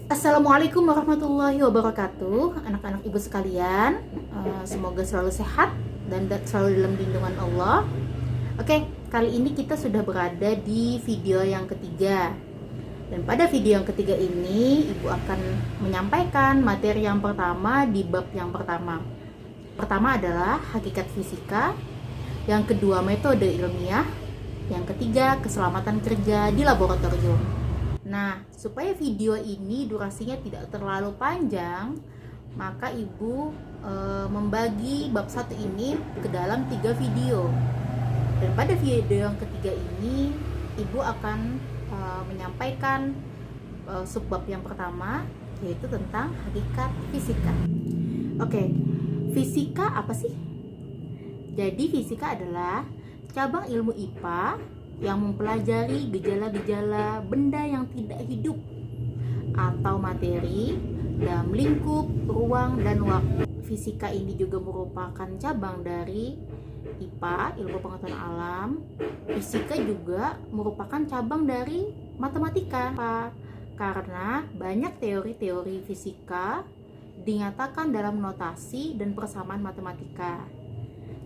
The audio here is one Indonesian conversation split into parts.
Assalamualaikum warahmatullahi wabarakatuh, anak-anak ibu sekalian. Semoga selalu sehat dan selalu dalam lindungan Allah. Oke, kali ini kita sudah berada di video yang ketiga. Dan pada video yang ketiga ini, ibu akan menyampaikan materi yang pertama di bab yang pertama. Pertama adalah hakikat fisika, yang kedua metode ilmiah, yang ketiga keselamatan kerja di laboratorium. Nah, supaya video ini durasinya tidak terlalu panjang, maka ibu membagi bab 1 ini ke dalam 3 video. Dan pada video yang ketiga ini, ibu akan menyampaikan subbab yang pertama, yaitu tentang hakikat fisika. Oke, fisika apa sih? Jadi fisika adalah cabang ilmu IPA yang mempelajari gejala-gejala benda yang tidak hidup atau materi dalam lingkup ruang dan waktu. Fisika ini juga merupakan cabang dari IPA, ilmu pengetahuan alam. Fisika juga merupakan cabang dari matematika, karena banyak teori-teori fisika dinyatakan dalam notasi dan persamaan matematika.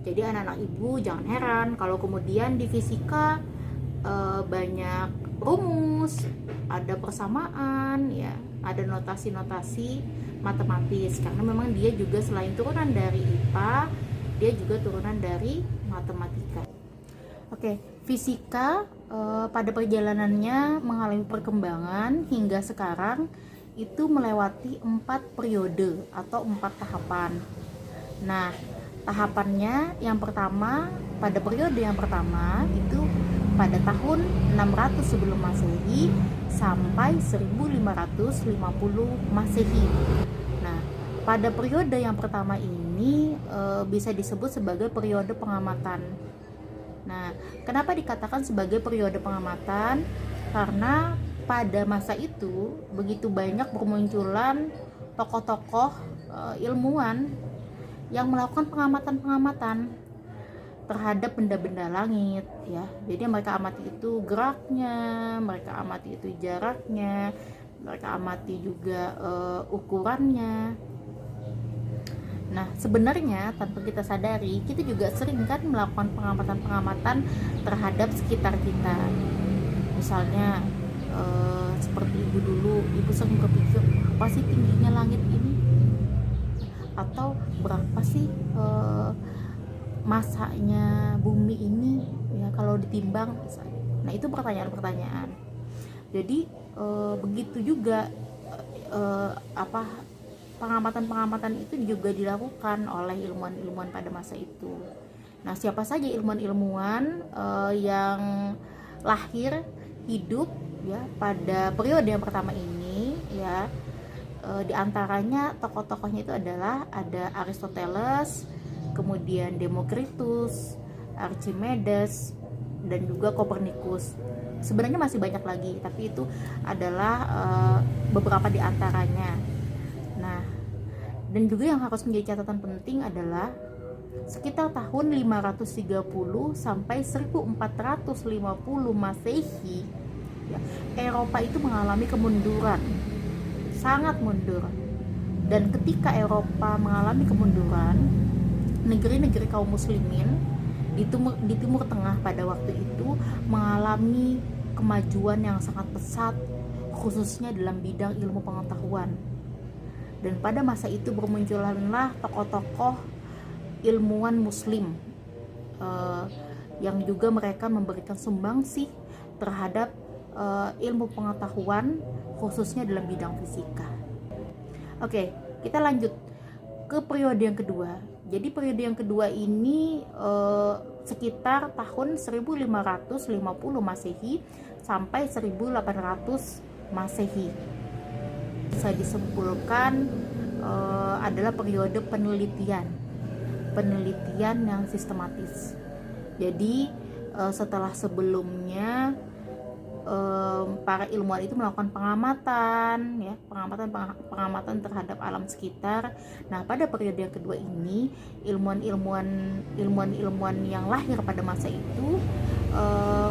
Jadi anak-anak ibu jangan heran kalau kemudian di fisika banyak rumus, ada persamaan, ya, ada notasi-notasi matematis, karena memang dia juga selain turunan dari IPA, dia juga turunan dari matematika. Oke, fisika pada perjalanannya mengalami perkembangan hingga sekarang itu melewati 4 periode atau 4 tahapan. Nah, tahapannya yang pertama, pada periode yang pertama itu pada tahun 600 sebelum Masehi sampai 1550 Masehi. Nah, pada periode yang pertama ini bisa disebut sebagai periode pengamatan. Nah, kenapa dikatakan sebagai periode pengamatan? Karena pada masa itu begitu banyak bermunculan tokoh-tokoh ilmuwan yang melakukan pengamatan-pengamatan terhadap benda-benda langit, ya. Jadi mereka amati itu geraknya, mereka amati itu jaraknya, mereka amati juga ukurannya. Nah, sebenarnya tanpa kita sadari, kita juga sering kan melakukan pengamatan-pengamatan terhadap sekitar kita. Misalnya seperti ibu dulu, ibu sering berpikir, apa sih tingginya langit ini? Atau berapa sih masanya bumi ini, ya, kalau ditimbang misalnya. Nah, itu pertanyaan-pertanyaan. Jadi begitu juga pengamatan-pengamatan itu juga dilakukan oleh ilmuwan-ilmuwan pada masa itu. Nah, siapa saja ilmuwan-ilmuwan yang lahir hidup, ya, pada periode yang pertama ini, ya, diantaranya tokoh-tokohnya itu adalah ada Aristoteles, kemudian Demokritus, Archimedes, dan juga Kopernikus. Sebenarnya masih banyak lagi, tapi itu adalah beberapa di antaranya. Nah, dan juga yang harus menjadi catatan penting adalah sekitar tahun 530 sampai 1450 Masehi, ya, Eropa itu mengalami kemunduran, sangat mundur. Dan ketika Eropa mengalami kemunduran, negeri-negeri kaum muslimin di Timur Tengah pada waktu itu mengalami kemajuan yang sangat pesat, khususnya dalam bidang ilmu pengetahuan. Dan pada masa itu bermunculanlah tokoh-tokoh ilmuwan muslim yang juga mereka memberikan sumbangsih terhadap ilmu pengetahuan, khususnya dalam bidang fisika. Oke, kita lanjut ke periode yang kedua. Jadi periode yang kedua ini sekitar tahun 1550 Masehi sampai 1800 Masehi. Bisa disimpulkan adalah periode penelitian yang sistematis. Jadi setelah sebelumnya para ilmuwan itu melakukan pengamatan, ya, pengamatan terhadap alam sekitar. Nah, pada periode yang kedua ini ilmuwan yang lahir pada masa itu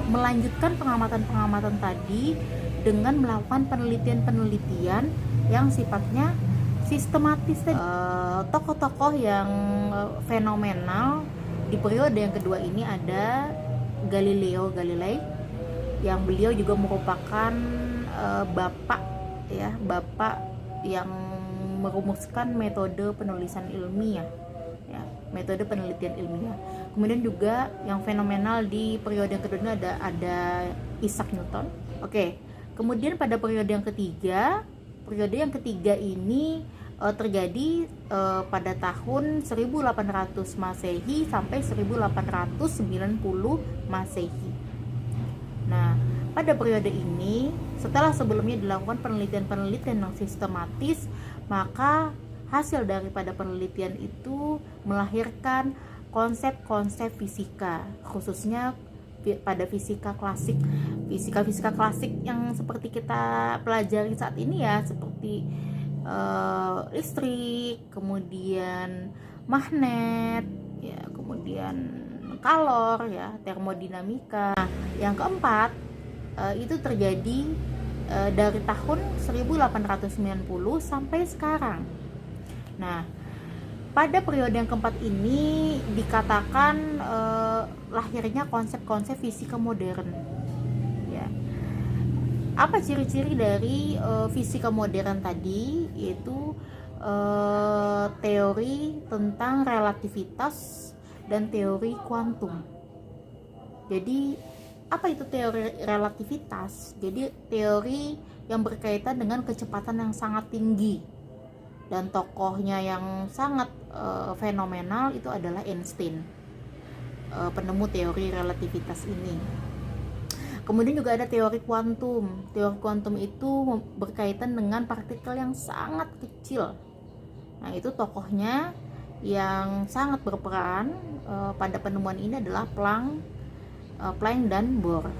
melanjutkan pengamatan-pengamatan tadi dengan melakukan penelitian-penelitian yang sifatnya sistematis. Tokoh-tokoh yang fenomenal di periode yang kedua ini ada Galileo Galilei, yang beliau juga merupakan bapak yang merumuskan metode penulisan ilmiah, ya, metode penelitian ilmiah. Kemudian juga yang fenomenal di periode yang kedua ada Isaac Newton. Oke, kemudian pada periode yang ketiga ini terjadi pada tahun 1800 Masehi sampai 1890 Masehi. Nah, pada periode ini, setelah sebelumnya dilakukan penelitian-penelitian yang sistematis, maka hasil daripada penelitian itu melahirkan konsep-konsep fisika, khususnya pada fisika klasik. Fisika klasik yang seperti kita pelajari saat ini ya, seperti listrik, kemudian magnet, ya, kemudian kalor, ya, termodinamika. Nah, yang keempat itu terjadi dari tahun 1890 sampai sekarang. Nah, pada periode yang keempat ini dikatakan lahirnya konsep-konsep fisika modern. Ya. Apa ciri-ciri dari fisika modern tadi? Yaitu teori tentang relativitas dan teori kuantum. Jadi apa itu teori relativitas? Jadi teori yang berkaitan dengan kecepatan yang sangat tinggi, dan tokohnya yang sangat fenomenal itu adalah Einstein, penemu teori relativitas ini. Kemudian juga ada teori kuantum. Teori kuantum itu berkaitan dengan partikel yang sangat kecil. Nah, itu tokohnya yang sangat berperan pada penemuan ini adalah Planck dan Bohr.